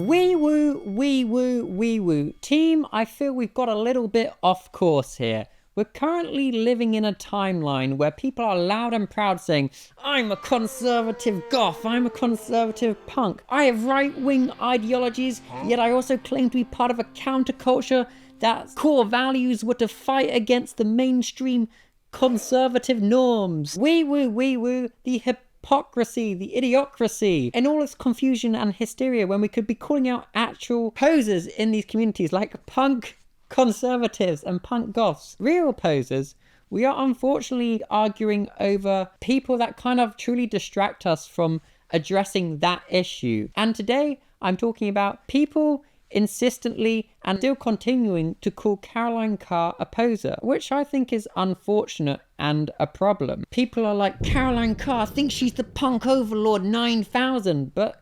Wee woo, wee woo, wee woo. Team, I feel we've got a little bit off course here. We're currently living in a timeline where people are loud and proud saying, I'm a conservative goth, I'm a conservative punk, I have right-wing ideologies, yet I also claim to be part of a counterculture that core values were to fight against the mainstream conservative norms. Wee woo, the hypocrisy, the idiocracy, and all its confusion and hysteria when we could be calling out actual posers in these communities like punk conservatives and punk goths. Real posers, we are unfortunately arguing over people that kind of truly distract us from addressing that issue. And today I'm talking about people insistently and still continuing to call Caroline Carr a poser, which I think is unfortunate and a problem. People are like, Caroline Carr thinks she's the punk overlord 9000, but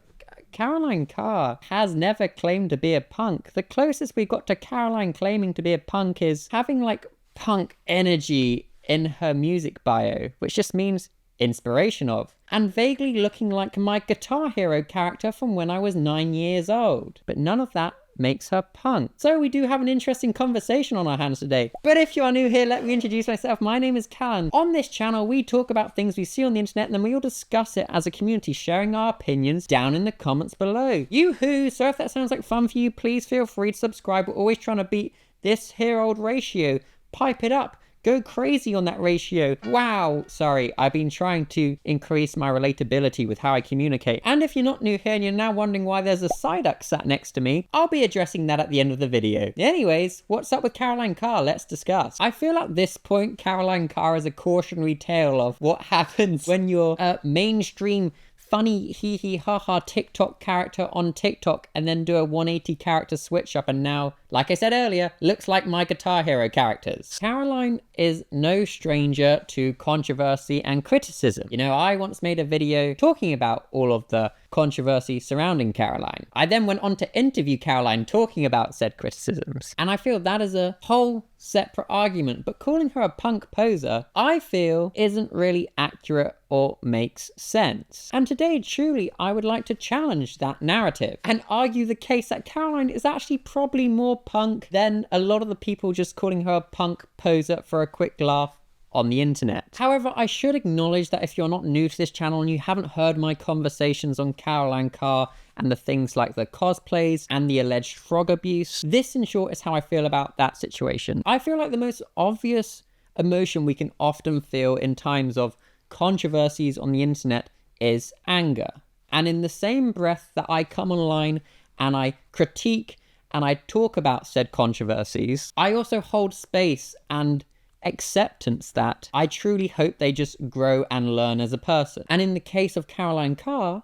Caroline Carr has never claimed to be a punk. The closest we got to Caroline claiming to be a punk is having like punk energy in her music bio, which just means inspiration of, and vaguely looking like my Guitar Hero character from when I was 9 years old. But none of that makes her punk. So we do have an interesting conversation on our hands today. But if you are new here, let me introduce myself. My name is Callan. On this channel, we talk about things we see on the internet and then we all discuss it as a community, sharing our opinions down in the comments below. Yoo-hoo! So if that sounds like fun for you, please feel free to subscribe. We're always trying to beat this here old ratio. Pipe it up. Go crazy on that ratio. Wow. Sorry, I've been trying to increase my relatability with how I communicate. And if you're not new here and you're now wondering why there's a Psyduck sat next to me, I'll be addressing that at the end of the video. Anyways, what's up with Caroline Carr? Let's discuss. I feel at this point, Caroline Carr is a cautionary tale of what happens when you're a mainstream funny hee hee ha ha TikTok character on TikTok and then do a 180 character switch up and now, like I said earlier, looks like my Guitar Hero characters. Caroline is no stranger to controversy and criticism. You know, I once made a video talking about all of the controversy surrounding Caroline. I then went on to interview Caroline talking about said criticisms. And I feel that is a whole separate argument, but calling her a punk poser, I feel isn't really accurate or makes sense. And today, truly, I would like to challenge that narrative and argue the case that Caroline is actually probably more punk than a lot of the people just calling her a punk poser for a quick laugh on the internet. However, I should acknowledge that if you're not new to this channel and you haven't heard my conversations on Caroline Carr and the things like the cosplays and the alleged frog abuse, this in short is how I feel about that situation. I feel like the most obvious emotion we can often feel in times of controversies on the internet is anger. And in the same breath that I come online and I critique and I talk about said controversies, I also hold space and acceptance that I truly hope they just grow and learn as a person. And in the case of Caroline Carr,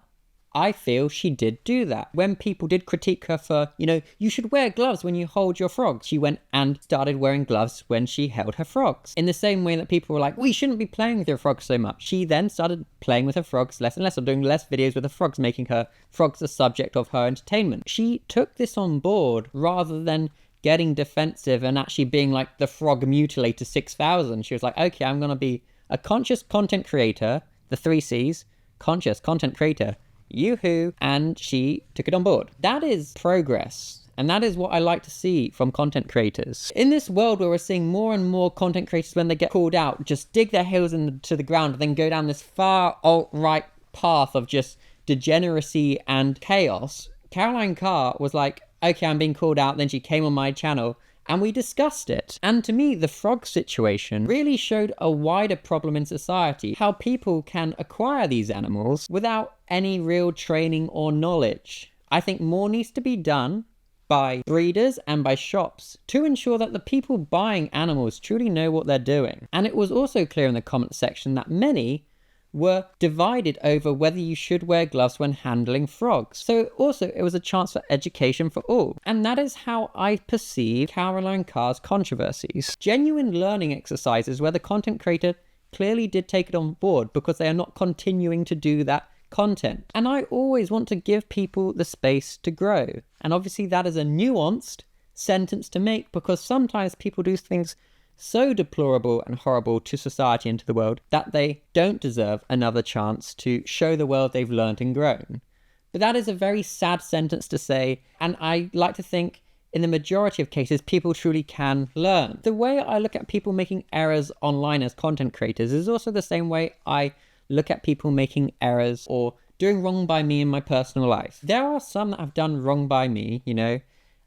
I feel she did do that. When people did critique her for, you know, you should wear gloves when you hold your frogs, she went and started wearing gloves when she held her frogs. In the same way that people were like, well, you shouldn't be playing with your frogs so much. She then started playing with her frogs less and less, or doing less videos with her frogs, making her frogs the subject of her entertainment. She took this on board rather than getting defensive and actually being like the frog mutilator 6000. She was like, okay, I'm going to be a conscious content creator, the 3 C's, conscious content creator, yoo-hoo, and she took it on board. That is progress. And that is what I like to see from content creators. In this world where we're seeing more and more content creators, when they get called out, just dig their heels into the ground and then go down this far alt-right path of just degeneracy and chaos, Caroline Carr was like, okay, I'm being called out. Then she came on my channel and we discussed it. And to me, the frog situation really showed a wider problem in society, how people can acquire these animals without any real training or knowledge. I think more needs to be done by breeders and by shops to ensure that the people buying animals truly know what they're doing. And it was also clear in the comment section that many were divided over whether you should wear gloves when handling frogs. So also it was a chance for education for all. And that is how I perceive Caroline Carr's controversies. Genuine learning exercises where the content creator clearly did take it on board because they are not continuing to do that content. And I always want to give people the space to grow. And obviously that is a nuanced sentence to make because sometimes people do things so deplorable and horrible to society and to the world that they don't deserve another chance to show the world they've learned and grown. But that is a very sad sentence to say, and I like to think in the majority of cases, people truly can learn. The way I look at people making errors online as content creators is also the same way I look at people making errors or doing wrong by me in my personal life. There are some that have done wrong by me,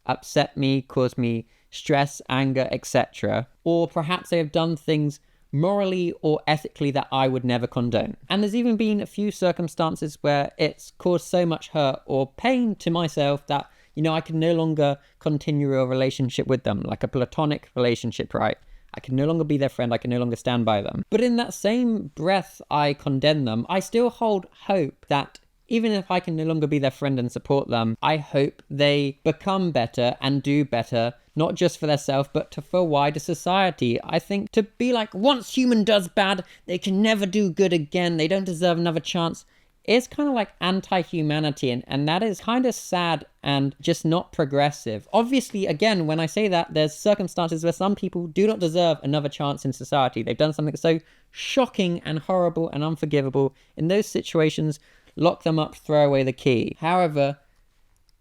upset me, caused me stress, anger, etc. Or perhaps they have done things morally or ethically that I would never condone. And there's even been a few circumstances where it's caused so much hurt or pain to myself that, I can no longer continue a relationship with them, like a platonic relationship, right? I can no longer be their friend, I can no longer stand by them. But in that same breath I condemn them, I still hold hope that even if I can no longer be their friend and support them, I hope they become better and do better, not just for themselves, but for wider society. I think to be like, once human does bad, they can never do good again, they don't deserve another chance, is kind of like anti-humanity, and that is kind of sad and just not progressive. Obviously, again, when I say that, there's circumstances where some people do not deserve another chance in society. They've done something so shocking and horrible and unforgivable. In those situations, lock them up, throw away the key. However,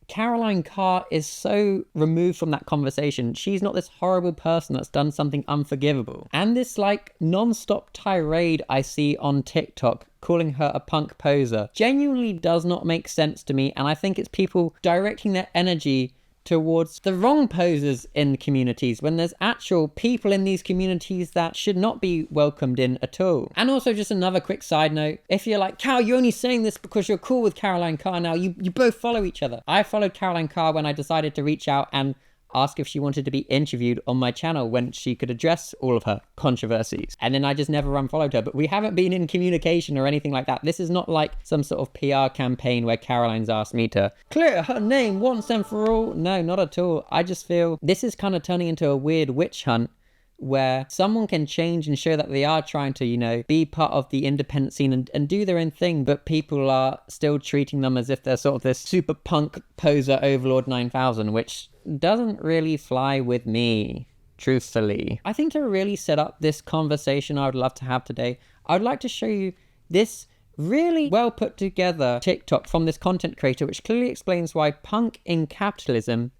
Caroline Carr is so removed from that conversation. She's not this horrible person that's done something unforgivable. And this non-stop tirade I see on TikTok calling her a punk poser genuinely does not make sense to me, and I think it's people directing their energy towards the wrong posers in communities when there's actual people in these communities that should not be welcomed in at all. And also, just another quick side note, if you're like, Cal, you're only saying this because you're cool with Caroline Carr now, you both follow each other. I followed Caroline Carr when I decided to reach out and ask if she wanted to be interviewed on my channel when she could address all of her controversies. And then I just never unfollowed her. But we haven't been in communication or anything like that. This is not like some sort of PR campaign where Caroline's asked me to clear her name once and for all. No, not at all. I just feel this is kind of turning into a weird witch hunt where someone can change and show that they are trying to, be part of the independent scene and do their own thing, but people are still treating them as if they're sort of this super punk poser Overlord 9000, which doesn't really fly with me, truthfully. I think to really set up this conversation I would love to have today, I would like to show you this really well put together TikTok from this content creator, which clearly explains why punk in capitalism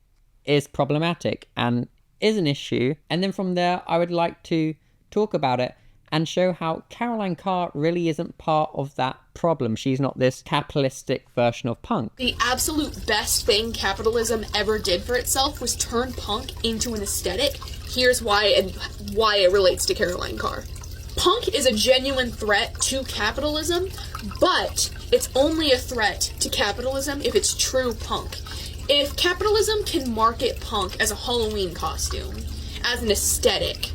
is problematic and is an issue. And then from there, I would like to talk about it and show how Caroline Carr really isn't part of that problem. She's not this capitalistic version of punk. The absolute best thing capitalism ever did for itself was turn punk into an aesthetic. Here's why, and why it relates to Caroline Carr. Punk is a genuine threat to capitalism, but it's only a threat to capitalism if it's true punk. If capitalism can market punk as a Halloween costume, as an aesthetic,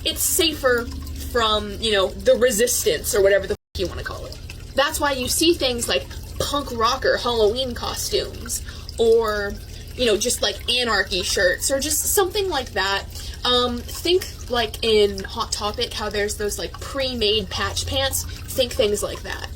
it's safer from, the resistance or whatever the f*** you want to call it. That's why you see things like punk rocker Halloween costumes, or, just like anarchy shirts, or just something like that. Think like in Hot Topic, how there's those pre-made patch pants. Think things like that.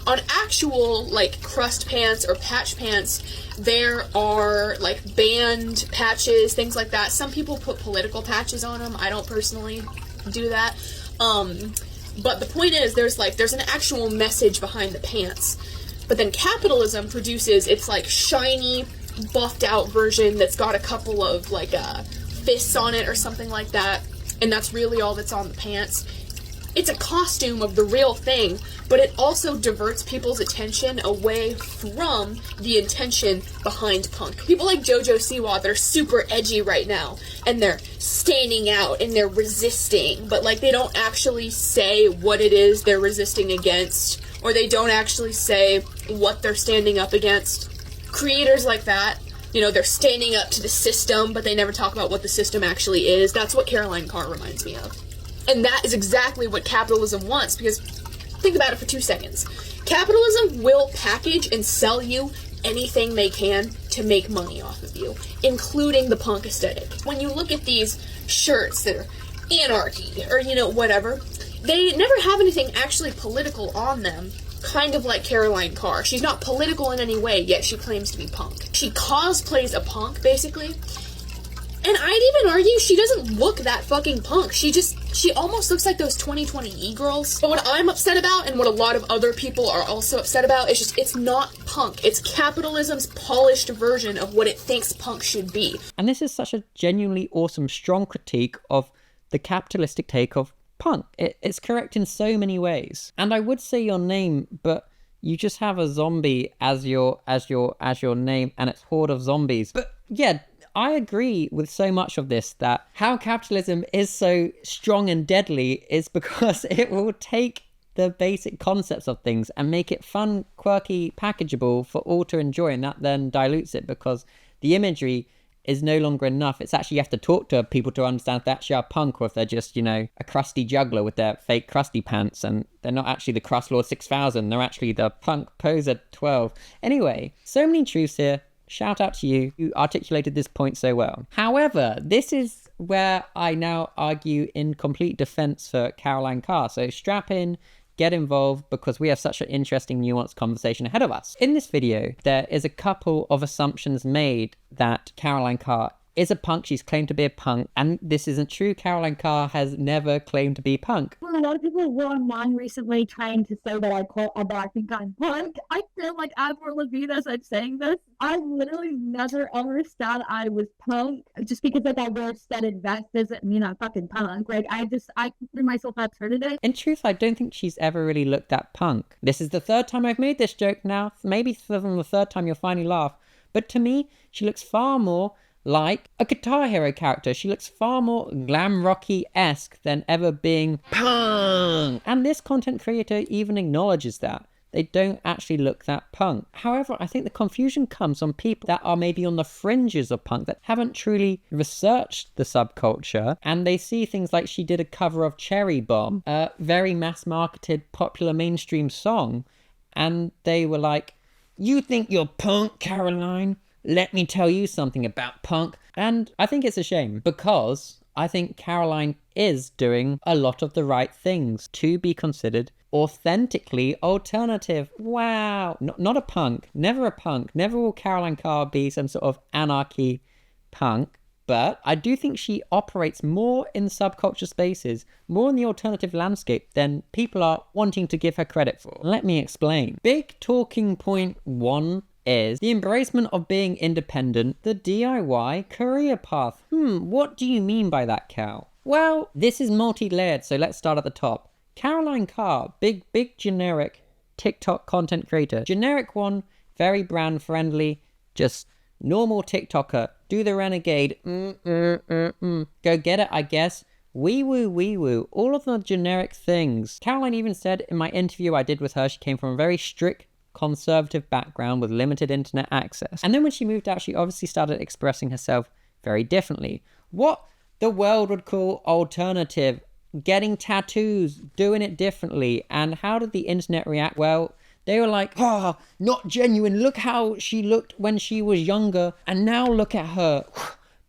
On actual crust pants or patch pants, there are band patches, things like that. Some people put political patches on them. I don't personally do that. But the point is, there's an actual message behind the pants. But then capitalism produces its shiny, buffed out version that's got a couple of fists on it or something like that, and that's really all that's on the pants. It's a costume of the real thing, but it also diverts people's attention away from the intention behind punk. People like JoJo Siwa that are super edgy right now, and they're standing out and they're resisting, but they don't actually say what it is they're resisting against, or they don't actually say what they're standing up against. Creators like that, they're standing up to the system, but they never talk about what the system actually is. That's what Caroline Carr reminds me of. And that is exactly what capitalism wants, because think about it for 2 seconds. Capitalism will package and sell you anything they can to make money off of you, including the punk aesthetic. When you look at these shirts that are anarchy, or, whatever, they never have anything actually political on them, kind of like Caroline Carr. She's not political in any way, yet she claims to be punk. She cosplays a punk, basically. And I'd even argue she doesn't look that fucking punk. She She almost looks like those 2020 e-girls. But what I'm upset about, and what a lot of other people are also upset about, is just it's not punk. It's capitalism's polished version of what it thinks punk should be. And this is such a genuinely awesome, strong critique of the capitalistic take of punk. It's correct in so many ways. And I would say your name, but you just have a zombie as your name, and it's Horde of Zombies. But yeah, I agree with so much of this, that how capitalism is so strong and deadly is because it will take the basic concepts of things and make it fun, quirky, packageable for all to enjoy, and that then dilutes it because the imagery is no longer enough. It's actually, you have to talk to people to understand if they actually are punk or if they're just, a crusty juggler with their fake crusty pants, and they're not actually the Crust Lord 6000, they're actually the punk poser 12. Anyway, so many truths here. Shout out to you. You articulated this point so well. However, this is where I now argue in complete defense for Caroline Carr. So strap in, get involved, because we have such an interesting, nuanced conversation ahead of us. In this video, there is a couple of assumptions made that Caroline Carr is a punk. She's claimed to be a punk, and this isn't true. Caroline Carr has never claimed to be punk. Well, a lot of people were online recently trying to say that I think I'm punk. I feel like Avril Lavigne as I'm saying this. I literally never ever said I was punk. Just because I wear studded vests doesn't mean I'm fucking punk. I consider myself alternative. In truth, I don't think she's ever really looked that punk. This is the third time I've made this joke now. Maybe from the third time you'll finally laugh. But to me, she looks far more like a Guitar Hero character. She looks far more glam rocky-esque than ever being punk. And this content creator even acknowledges that. They don't actually look that punk. However, I think the confusion comes on people that are maybe on the fringes of punk, that haven't truly researched the subculture, and they see things like she did a cover of Cherry Bomb, a very mass-marketed, popular mainstream song, and they were like, "You think you're punk, Caroline? Let me tell you something about punk." And I think it's a shame, because I think Caroline is doing a lot of the right things to be considered authentically alternative. Wow. Not a punk. Never a punk. Never will Caroline Carr be some sort of anarchy punk. But I do think she operates more in subculture spaces, more in the alternative landscape than people are wanting to give her credit for. Let me explain. Big talking point one is the embracement of being independent, the DIY career path. What do you mean by that, Cal? Well, this is multi-layered, so let's start at the top. Caroline Carr, big generic TikTok content creator. Generic one, very brand friendly, just normal TikToker. Do the renegade, go get it, I guess. Wee woo, all of the generic things. Caroline even said in my interview I did with her, she came from a very strict conservative background with limited internet access. And then when she moved out, she obviously started expressing herself very differently. What the world would call alternative, getting tattoos, doing it differently. And how did the internet react? Well, they were like, not genuine. Look how she looked when she was younger, and now look at her.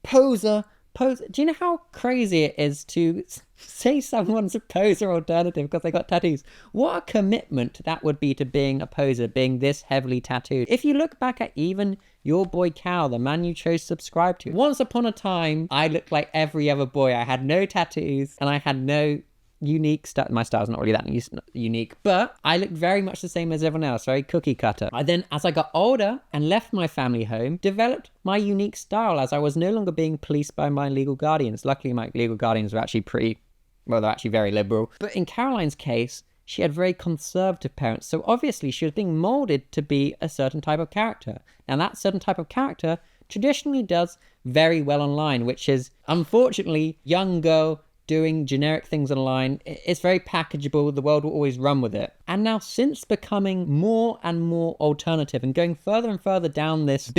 Poser. Do you know how crazy it is to say someone's a poser alternative because they got tattoos? What a commitment that would be to being a poser, being this heavily tattooed. If you look back at even your boy Cal, the man you chose to subscribe to, once upon a time, I looked like every other boy. I had no tattoos and I had no unique stuff. My style's not really that unique, but I looked very much the same as everyone else, very cookie cutter. I then, as I got older and left my family home, developed my unique style as I was no longer being policed by my legal guardians. Luckily, my legal guardians were actually they're actually very liberal. But in Caroline's case, she had very conservative parents, so obviously she was being molded to be a certain type of character. Now that certain type of character traditionally does very well online, which is, unfortunately, young girl doing generic things online. It's very packageable. The world will always run with it. And now, since becoming more and more alternative and going further and further down this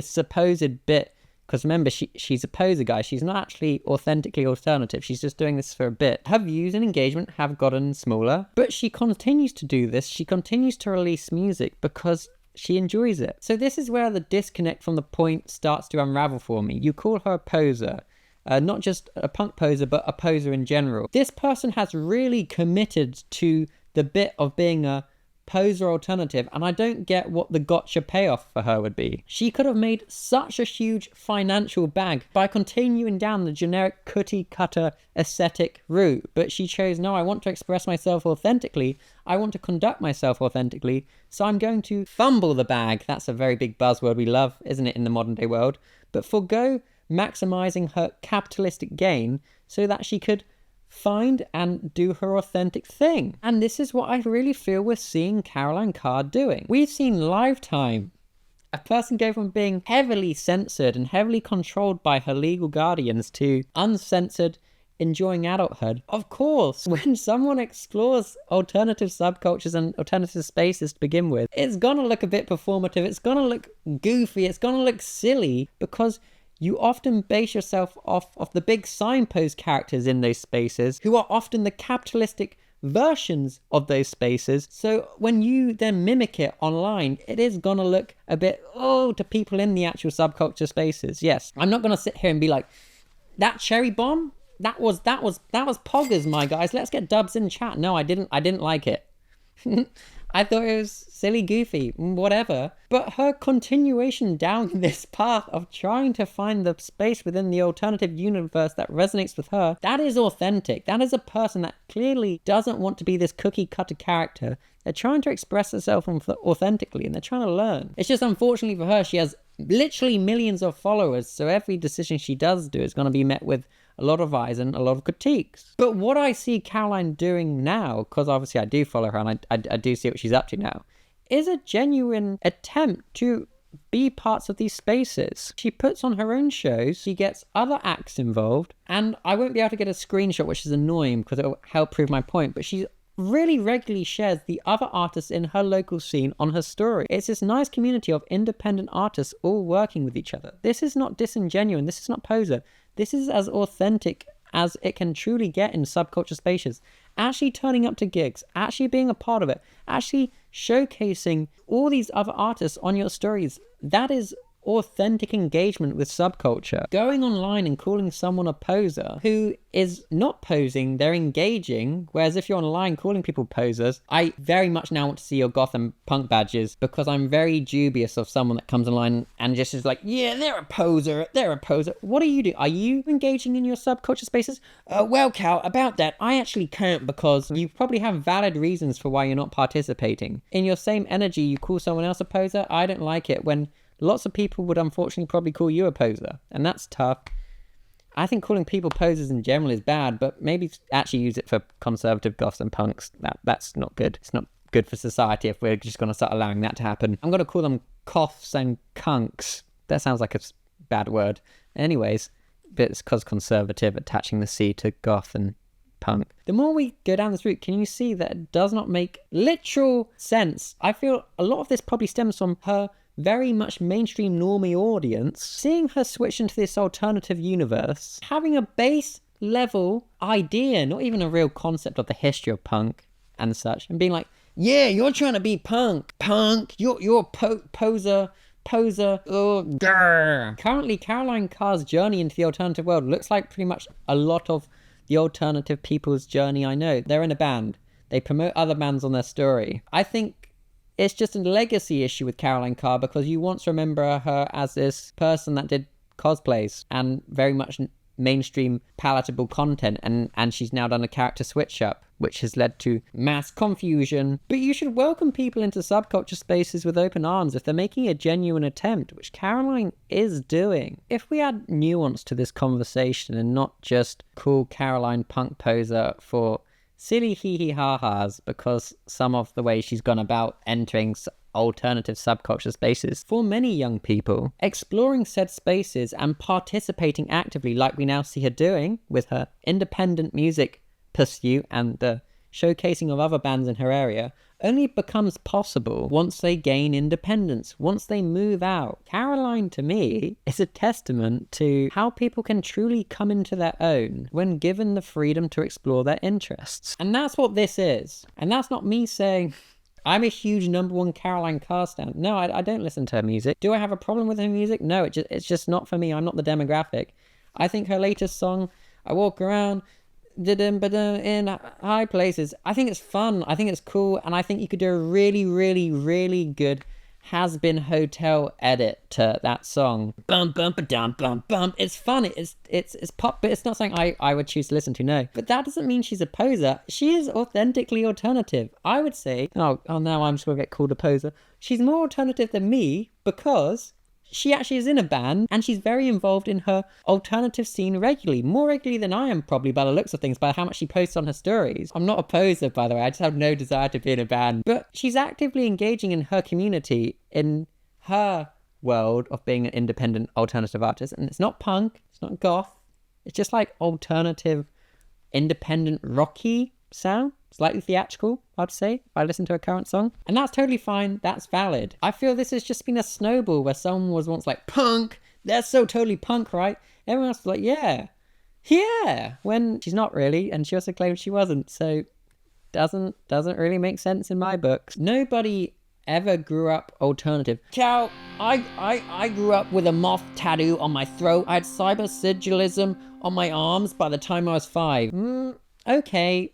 supposed bit, because remember, she's a poser, guy. She's not actually authentically alternative. She's just doing this for a bit. Her views and engagement have gotten smaller, but she continues to do this. She continues to release music because she enjoys it. So this is where the disconnect from the point starts to unravel for me. You call her a poser. Not just a punk poser, but a poser in general. This person has really committed to the bit of being a poser alternative, and I don't get what the gotcha payoff for her would be. She could have made such a huge financial bag by continuing down the generic cookie cutter aesthetic route, but she chose, no, I want to express myself authentically, I want to conduct myself authentically, so I'm going to fumble the bag. That's a very big buzzword we love, isn't it, in the modern day world, but forgo maximizing her capitalistic gain so that she could find and do her authentic thing. And this is what I really feel we're seeing Caroline Carr doing. We've seen Lifetime, a person go from being heavily censored and heavily controlled by her legal guardians to uncensored, enjoying adulthood. Of course, when someone explores alternative subcultures and alternative spaces to begin with, it's gonna look a bit performative, it's gonna look goofy, it's gonna look silly, because you often base yourself off of the big signpost characters in those spaces, who are often the capitalistic versions of those spaces. So when you then mimic it online, it is gonna look a bit, to people in the actual subculture spaces. Yes, I'm not gonna sit here and be like, that cherry bomb, that was poggers, my guys. Let's get dubs in chat. No, I didn't like it. I thought it was silly, goofy, whatever. But her continuation down this path of trying to find the space within the alternative universe that resonates with her, that is authentic. That is a person that clearly doesn't want to be this cookie cutter character. They're trying to express herself authentically, and they're trying to learn. It's just, unfortunately for her, she has literally millions of followers, so every decision she does do is going to be met with a lot of eyes and a lot of critiques. But what I see Caroline doing now, because obviously I do follow her and I do see what she's up to now, is a genuine attempt to be parts of these spaces. She puts on her own shows, she gets other acts involved, and I won't be able to get a screenshot, which is annoying because it'll help prove my point, but she really regularly shares the other artists in her local scene on her story. It's this nice community of independent artists all working with each other. This is not disingenuous, this is not poser. This is as authentic as it can truly get in subculture spaces. Actually turning up to gigs, actually being a part of it, actually showcasing all these other artists on your stories. That is authentic engagement with subculture. Going online and calling someone a poser who is not posing, they're engaging, whereas if you're online calling people posers, I very much now want to see your goth and punk badges, because I'm very dubious of someone that comes online and just is like, yeah, they're a poser. What do you do? Are you engaging in your subculture spaces? Well, Cal, about that, I actually can't, because you probably have valid reasons for why you're not participating. In your same energy, you call someone else a poser. I don't like it when lots of people would unfortunately probably call you a poser, and that's tough. I think calling people posers in general is bad, but maybe actually use it for conservative goths and punks. That's not good. It's not good for society if we're just going to start allowing that to happen. I'm going to call them coughs and kunks. That sounds like a bad word. Anyways, but it's because conservative, attaching the C to goth and punk. The more we go down this route, can you see that it does not make literal sense? I feel a lot of this probably stems from her very much mainstream normie audience, seeing her switch into this alternative universe, having a base level idea, not even a real concept of the history of punk and such, and being like, yeah, you're trying to be punk, you're a poser, oh, grr. Currently, Caroline Carr's journey into the alternative world looks like pretty much a lot of the alternative people's journey I know. They're in a band, they promote other bands on their story. I think it's just a legacy issue with Caroline Carr, because you want to remember her as this person that did cosplays and very much mainstream palatable content, and she's now done a character switch up, which has led to mass confusion. But you should welcome people into subculture spaces with open arms if they're making a genuine attempt, which Caroline is doing. If we add nuance to this conversation and not just call Caroline punk poser for silly hee-hee-ha-has because some of the way she's gone about entering alternative subculture spaces, for many young people, exploring said spaces and participating actively like we now see her doing with her independent music pursuit and the showcasing of other bands in her area, only becomes possible once they gain independence, once they move out. Caroline, to me, is a testament to how people can truly come into their own when given the freedom to explore their interests. And that's what this is. And that's not me saying I'm a huge #1 Caroline Carr stan. No, I don't listen to her music. Do I have a problem with her music? No, it's just not for me. I'm not the demographic. I think her latest song, I Walk Around, in high places. I think it's fun. I think it's cool. And I think you could do a really, really, really good Has Been Hotel edit to that song. Bum bum ba dum bum bum. It's fun. It's pop, but it's not something I would choose to listen to. No, but that doesn't mean she's a poser. She is authentically alternative. I would say. Oh now I'm just gonna get called a poser. She's more alternative than me because she actually is in a band and she's very involved in her alternative scene regularly. More regularly than I am, probably, by the looks of things, by how much she posts on her stories. I'm not a poser, by the way. I just have no desire to be in a band. But she's actively engaging in her community, in her world of being an independent alternative artist. And it's not punk, it's not goth. It's just like alternative, independent, rocky sound. Slightly theatrical, I'd say, if I listen to a current song. And that's totally fine. That's valid. I feel this has just been a snowball where someone was once like, punk, that's so totally punk, right? Everyone else was like, yeah, when she's not really, and she also claimed she wasn't. So doesn't really make sense in my books. Nobody ever grew up alternative. Cow, I grew up with a moth tattoo on my throat. I had cyber sigilism on my arms by the time I was 5. Okay,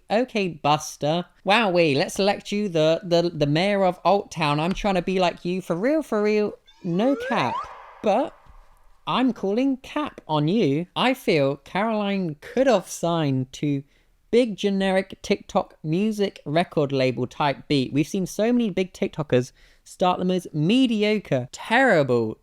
Buster. Wowee, let's elect you the mayor of Alt Town. I'm trying to be like you. For real. No cap. But I'm calling cap on you. I feel Caroline could have signed to big generic TikTok music record label type beat. We've seen so many big TikTokers start the most mediocre, terrible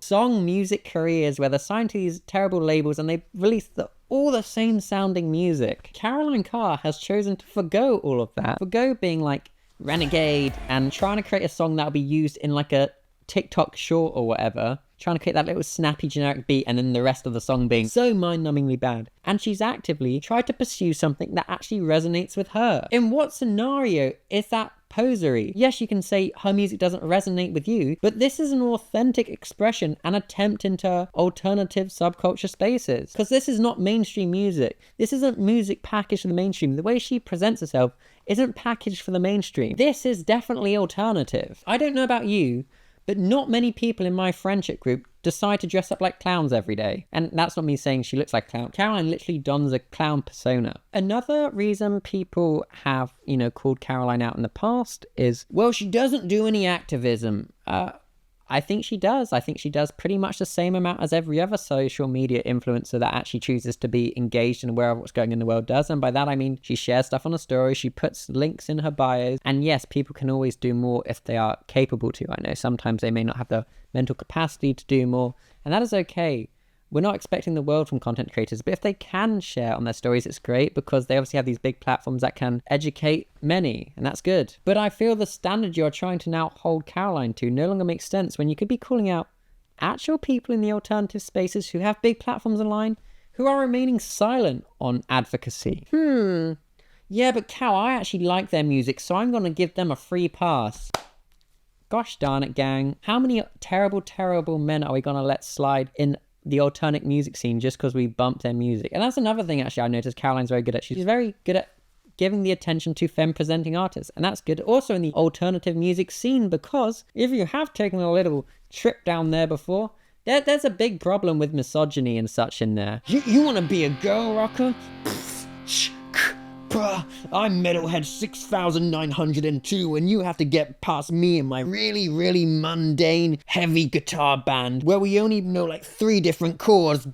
song music careers where they're signed to these terrible labels and they release all the same sounding music. Caroline Carr has chosen to forgo all of that. Forgo being like Renegade and trying to create a song that'll be used in like a TikTok short or whatever. Trying to create that little snappy generic beat and then the rest of the song being so mind-numbingly bad. And she's actively tried to pursue something that actually resonates with her. In what scenario is that posery? Yes, you can say her music doesn't resonate with you, but this is an authentic expression and attempt into alternative subculture spaces. Because this is not mainstream music. This isn't music packaged for the mainstream. The way she presents herself isn't packaged for the mainstream. This is definitely alternative. I don't know about you, but not many people in my friendship group decide to dress up like clowns every day. And that's not me saying she looks like a clown. Caroline literally dons a clown persona. Another reason people have, called Caroline out in the past is, well, she doesn't do any activism. I think she does. I think she does pretty much the same amount as every other social media influencer that actually chooses to be engaged and aware of what's going on in the world does. And by that, I mean she shares stuff on a story, she puts links in her bios. And yes, people can always do more if they are capable to. I know sometimes they may not have the mental capacity to do more, and that is okay. We're not expecting the world from content creators, but if they can share on their stories, it's great because they obviously have these big platforms that can educate many, and that's good. But I feel the standard you're trying to now hold Caroline to no longer makes sense when you could be calling out actual people in the alternative spaces who have big platforms online who are remaining silent on advocacy. Yeah, but Cal, I actually like their music, so I'm going to give them a free pass. Gosh darn it, gang. How many terrible men are we going to let slide in the alternate music scene just because we bump their music? And that's another thing actually I noticed Caroline's very good at. She's very good at giving the attention to femme presenting artists, and that's good also in the alternative music scene, because if you have taken a little trip down there before, there's a big problem with misogyny and such in there. You want to be a girl rocker? I'm Metalhead 6902 and you have to get past me and my really mundane heavy guitar band where we only know like 3 different chords.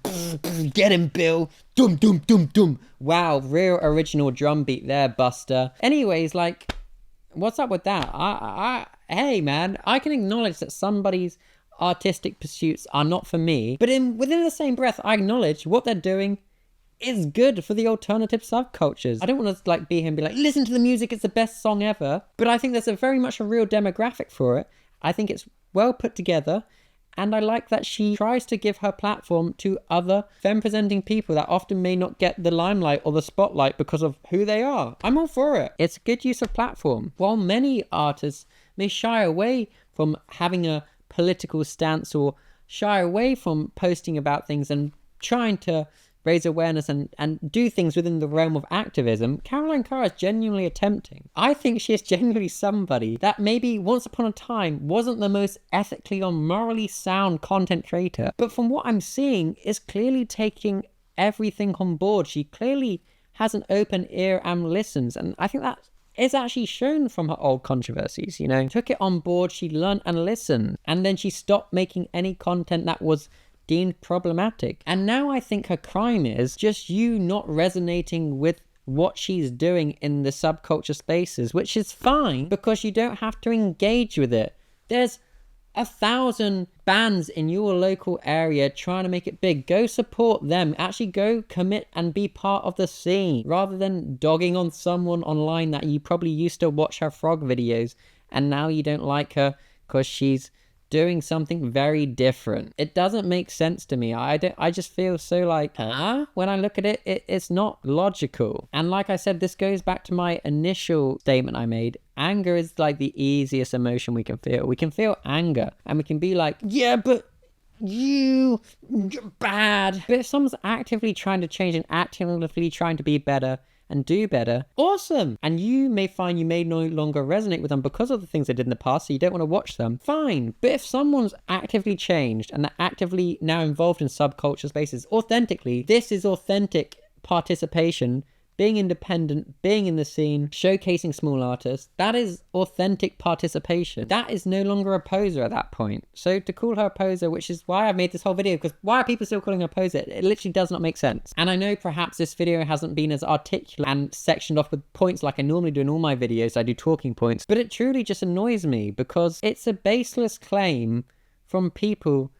Get him, Bill. Dum dum dum dum. Wow, real original drum beat there, Buster. Anyways, like, what's up with that? Hey man, I can acknowledge that somebody's artistic pursuits are not for me, but within the same breath I acknowledge what they're doing is good for the alternative subcultures. I don't want to be him and be like, listen to the music, it's the best song ever. But I think there's very much a real demographic for it. I think it's well put together. And I like that she tries to give her platform to other femme-presenting people that often may not get the limelight or the spotlight because of who they are. I'm all for it. It's a good use of platform. While many artists may shy away from having a political stance or shy away from posting about things and trying to raise awareness and do things within the realm of activism, Caroline Carr is genuinely attempting. I think she is genuinely somebody that maybe once upon a time wasn't the most ethically or morally sound content creator, but from what I'm seeing is clearly taking everything on board. She clearly has an open ear and listens. And I think that is actually shown from her old controversies, you know. Took it on board, she learned and listened. And then she stopped making any content that was deemed problematic. And now I think her crime is just you not resonating with what she's doing in the subculture spaces, which is fine because you don't have to engage with it. There's 1,000 bands in your local area trying to make it big. Go support them. Actually go commit and be part of the scene rather than dogging on someone online that you probably used to watch her frog videos and now you don't like her because she's doing something very different. It doesn't make sense to me. I just feel so like, when I look at it, it's not logical. And like I said, this goes back to my initial statement I made. Anger is like the easiest emotion we can feel. We can feel anger and we can be like, yeah, but you're bad. But if someone's actively trying to change and actively trying to be better and do better, awesome. And you may find you may no longer resonate with them because of the things they did in the past, so you don't want to watch them, fine. But if someone's actively changed and they're actively now involved in subculture spaces authentically, this is authentic participation, being independent, being in the scene, showcasing small artists. That is authentic participation. That is no longer a poser at that point. So to call her a poser, which is why I've made this whole video, because why are people still calling her a poser? It literally does not make sense. And I know perhaps this video hasn't been as articulate and sectioned off with points like I normally do in all my videos. I do talking points, but it truly just annoys me because it's a baseless claim from people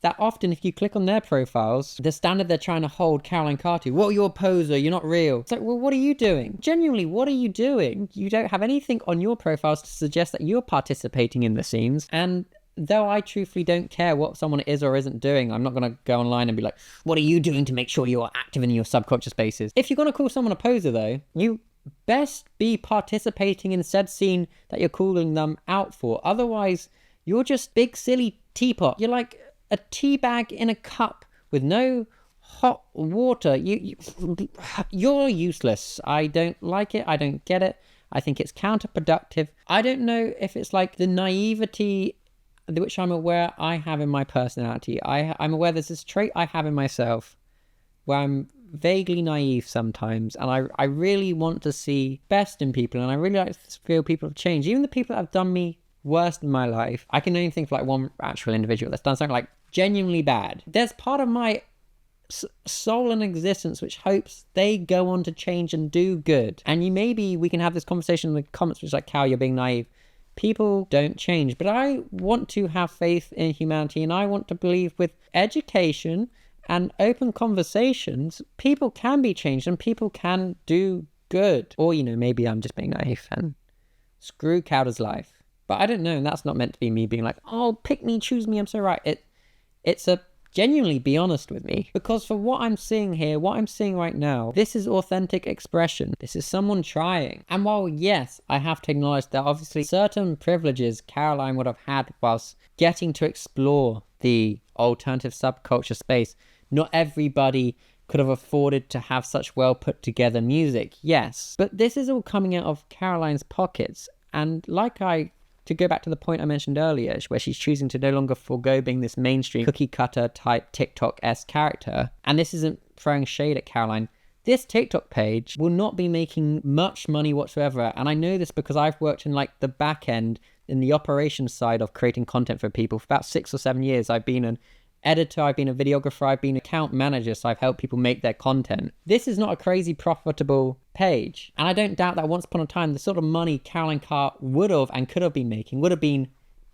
that often, if you click on their profiles, the standard they're trying to hold Caroline Carr to, well, you're a poser, you're not real. It's like, well, what are you doing? Genuinely, what are you doing? You don't have anything on your profiles to suggest that you're participating in the scenes. And though I truthfully don't care what someone is or isn't doing, I'm not going to go online and be like, what are you doing to make sure you're active in your subculture spaces? If you're going to call someone a poser, though, you best be participating in said scene that you're calling them out for. Otherwise, you're just big, silly teapot. You're like a tea bag in a cup with no hot water. You're useless. I don't like it. I don't get it. I think it's counterproductive. I don't know if it's like the naivety which I'm aware I have in my personality. I'm aware there's this trait I have in myself where I'm vaguely naive sometimes, and I really want to see best in people, and I really like to feel people have changed. Even the people that have done me worst in my life, I can only think of like one actual individual that's done something like genuinely bad. There's part of my soul and existence which hopes they go on to change and do good. And maybe we can have this conversation in the comments, which is like, Cal, you're being naive. People don't change, but I want to have faith in humanity, and I want to believe with education and open conversations, people can be changed and people can do good. Or, maybe I'm just being naive and screw Cowder's life. But I don't know, and that's not meant to be me being like, oh, pick me, choose me, I'm so right. It's a genuinely be honest with me. Because for what I'm seeing here, what I'm seeing right now, this is authentic expression. This is someone trying. And while, yes, I have to acknowledge that obviously certain privileges Caroline would have had whilst getting to explore the alternative subculture space, not everybody could have afforded to have such well put together music, yes. But this is all coming out of Caroline's pockets. And to go back to the point I mentioned earlier, where she's choosing to no longer forego being this mainstream cookie cutter type TikTok-esque character, and this isn't throwing shade at Caroline, this TikTok page will not be making much money whatsoever. And I know this because I've worked in like the back end, in the operations side of creating content for people for about 6 or 7 years. I've been an editor, I've been a videographer, I've been an account manager, so I've helped people make their content. This is not a crazy profitable page. And I don't doubt that once upon a time, the sort of money Caroline Carr would have and could have been making would have been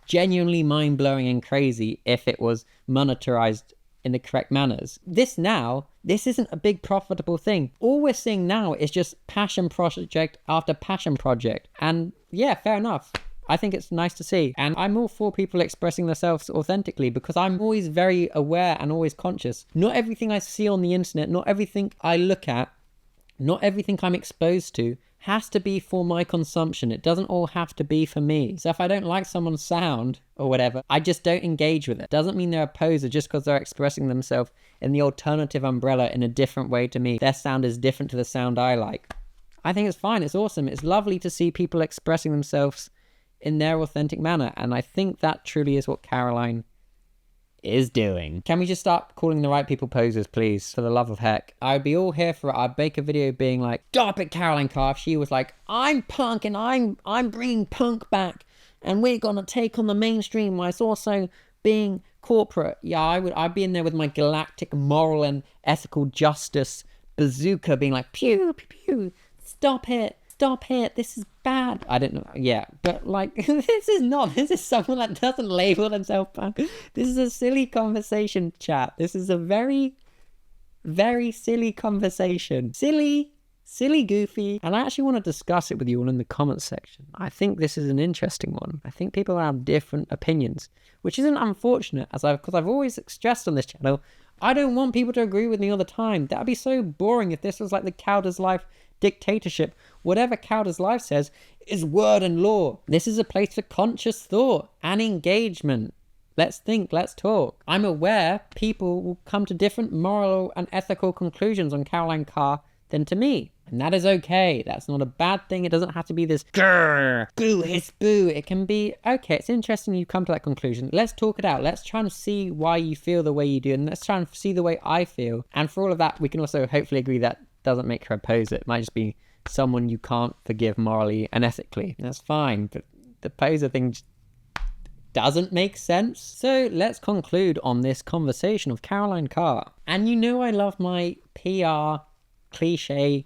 genuinely mind-blowing and crazy if it was monetized in the correct manners. This isn't a big profitable thing. All we're seeing now is just passion project after passion project. And yeah, fair enough. I think it's nice to see. And I'm all for people expressing themselves authentically because I'm always very aware and always conscious. Not everything I see on the internet, not everything I look at, not everything I'm exposed to has to be for my consumption. It doesn't all have to be for me. So if I don't like someone's sound or whatever, I just don't engage with it. Doesn't mean they're a poser just because they're expressing themselves in the alternative umbrella in a different way to me. Their sound is different to the sound I like. I think it's fine. It's awesome. It's lovely to see people expressing themselves in their authentic manner. And I think that truly is what Caroline is doing. Can we just start calling the right people posers, please? For the love of heck. I'd be all here for it. I'd make a video being like, stop it, Caroline Carr. If she was like, I'm punk and I'm bringing punk back and we're gonna take on the mainstream while it's also being corporate. Yeah, I'd be in there with my galactic moral and ethical justice bazooka being like, pew, pew, pew, stop it, this is bad. I don't know, yeah, but like, this is someone that doesn't label themselves punk. This is a silly conversation, chat. This is a very, very silly conversation. Silly, goofy, and I actually want to discuss it with you all in the comments section. I think this is an interesting one. I think people have different opinions, which isn't unfortunate, because I've always stressed on this channel, I don't want people to agree with me all the time. That'd be so boring if this was like the Cow Does Life dictatorship. Whatever Cow Does Life says is word and law. This is a place for conscious thought and engagement. Let's think, let's talk. I'm aware people will come to different moral and ethical conclusions on Caroline Carr than to me. And that is okay. That's not a bad thing. It doesn't have to be this grrr, boo, hiss, boo. It can be, okay, it's interesting you come to that conclusion. Let's talk it out. Let's try and see why you feel the way you do. And let's try and see the way I feel. And for all of that, we can also hopefully agree that doesn't make her a poser. It might just be someone you can't forgive morally and ethically. That's fine. But the poser thing just doesn't make sense. So let's conclude on this conversation of Caroline Carr. And you know I love my PR cliche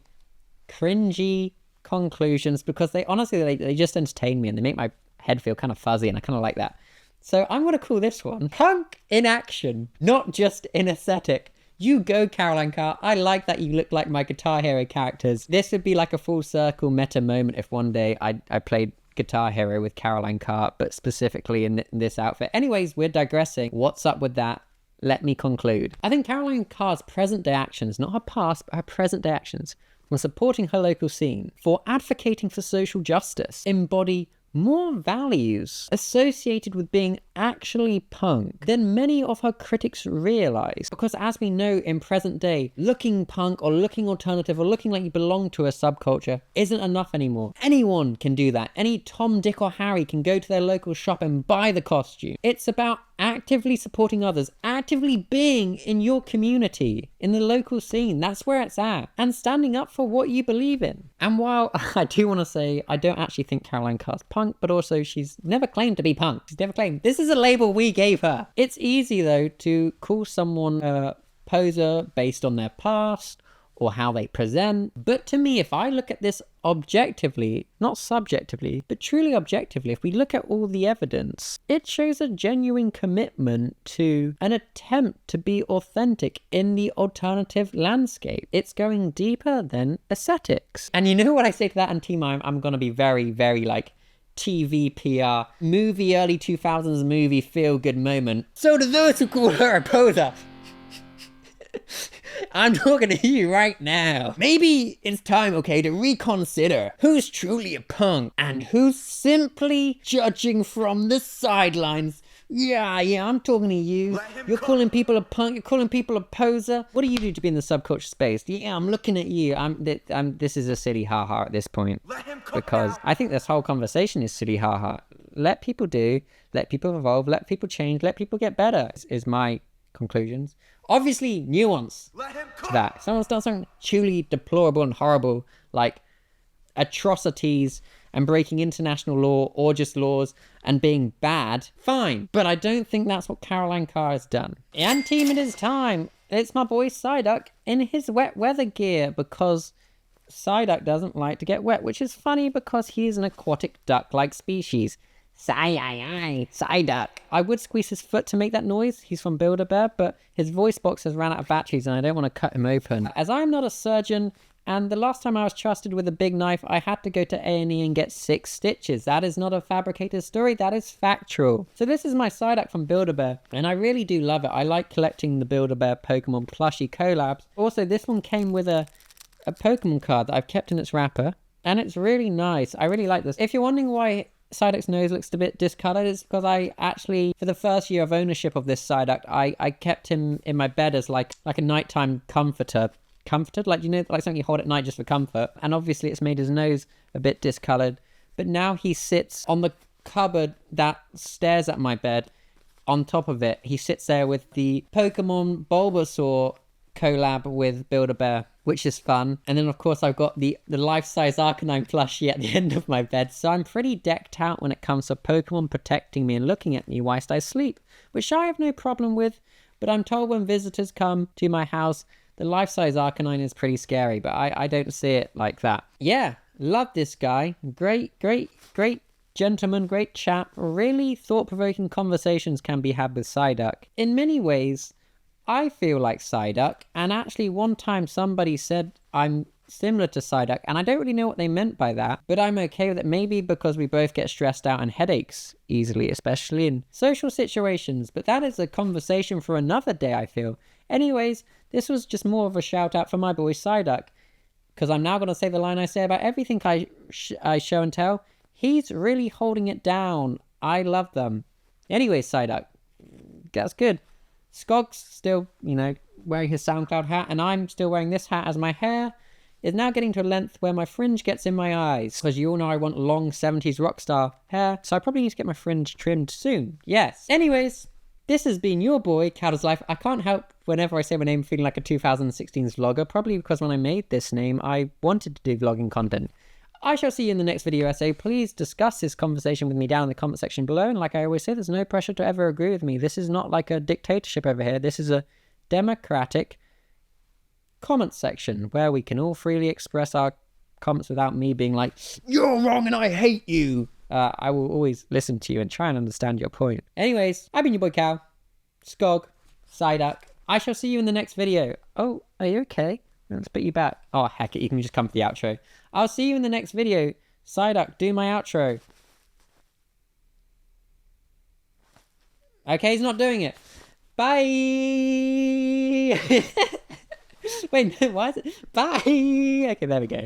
cringy conclusions because they honestly they just entertain me and they make my head feel kind of fuzzy, and I kind of like that. So I'm going to call this one Punk in Action, not just in aesthetic. You go, Caroline Carr. I like that you look like my Guitar Hero characters. This would be like a full circle meta moment if one day I played Guitar Hero with Caroline Carr, but specifically in this outfit. Anyways, we're digressing. What's up with that? Let me conclude. I think Caroline Carr's present day actions, not her past, but her present day actions, from supporting her local scene, for advocating for social justice, embody more values associated with being actually punk than many of her critics realise. Because as we know in present day, looking punk or looking alternative or looking like you belong to a subculture isn't enough anymore. Anyone can do that. Any Tom, Dick or Harry can go to their local shop and buy the costume. It's about actively supporting others, actively being in your community, in the local scene. That's where it's at. And standing up for what you believe in. And while I do want to say, I don't actually think Caroline Carr's punk, but also she's never claimed to be punk. She's never claimed. This is a label we gave her. It's easy though to call someone a poser based on their past or how they present. But to me, if I look at this objectively, not subjectively, but truly objectively, if we look at all the evidence, it shows a genuine commitment to an attempt to be authentic in the alternative landscape. It's going deeper than aesthetics. And you know what I say to that, Antima? I'm going to be very, very like TV PR, movie, early 2000s movie feel-good moment. So to those who call her a poser, I'm talking to you right now. Maybe it's time, okay, to reconsider who's truly a punk and who's simply judging from the sidelines. Yeah, I'm talking to you. You're calling people a punk, you're calling people a poser. What do you do to be in the subculture space? Yeah, I'm looking at you. This is a silly ha-ha at this point. Because I think this whole conversation is silly ha-ha. Let people do, let people evolve, let people change, let people get better, is my conclusions. Obviously, nuance to that. Someone's done something truly deplorable and horrible, like atrocities and breaking international law or just laws and being bad, fine. But I don't think that's what Caroline Carr has done. And team, it is time. It's my boy Psyduck in his wet weather gear because Psyduck doesn't like to get wet, which is funny because he is an aquatic duck-like species. Psyduck. I would squeeze his foot to make that noise. He's from Build-A-Bear, but his voice box has ran out of batteries and I don't want to cut him open. As I'm not a surgeon, and the last time I was trusted with a big knife, I had to go to A&E and get 6 stitches. That is not a fabricated story, that is factual. So this is my Psyduck from Build-A-Bear, and I really do love it. I like collecting the Build-A-Bear Pokemon plushie collabs. Also, this one came with a Pokemon card that I've kept in its wrapper, and it's really nice. I really like this. If you're wondering why Psyduck's nose looks a bit discolored, it's because I actually, for the first year of ownership of this Psyduck, I kept him in my bed as like a nighttime comforter. Comforted, like, you know, like something you hold at night just for comfort. And obviously it's made his nose a bit discolored, but now he sits on the cupboard that stares at my bed on top of it, he sits there with the Pokemon Bulbasaur collab with Build-A-Bear, which is fun. And then, of course, I've got the life-size Arcanine plushie at the end of my bed, so I'm pretty decked out when it comes to Pokemon protecting me and looking at me whilst I sleep, which I have no problem with, but I'm told when visitors come to my house, the life-size Arcanine is pretty scary, but I don't see it like that. Yeah, love this guy. Great gentleman, great chap. Really thought-provoking conversations can be had with Psyduck. In many ways, I feel like Psyduck, and actually one time somebody said I'm similar to Psyduck, and I don't really know what they meant by that, but I'm okay with it, maybe because we both get stressed out and headaches easily, especially in social situations, but that is a conversation for another day, I feel. Anyways, this was just more of a shout out for my boy Psyduck, because I'm now going to say the line I say about everything I show and tell. He's really holding it down. I love them. Anyways, Psyduck, that's good. Skog's still, wearing his SoundCloud hat, and I'm still wearing this hat as my hair is now getting to a length where my fringe gets in my eyes. Because you all know I want long 70s rockstar hair, so I probably need to get my fringe trimmed soon. Yes. Anyways, this has been your boy, Cowder's Life. I can't help whenever I say my name feeling like a 2016's vlogger, probably because when I made this name, I wanted to do vlogging content. I shall see you in the next video essay. Please discuss this conversation with me down in the comment section below. And like I always say, there's no pressure to ever agree with me. This is not like a dictatorship over here. This is a democratic comment section where we can all freely express our comments without me being like, you're wrong and I hate you. I will always listen to you and try and understand your point. Anyways, I've been your boy Cow, Skog, Psyduck. I shall see you in the next video. Oh, are you okay? Let's put you back. Oh, heck it, you can just come for the outro. I'll see you in the next video. Psyduck, do my outro. Okay, he's not doing it. Bye! Wait, no, why is it? Bye! Okay, there we go.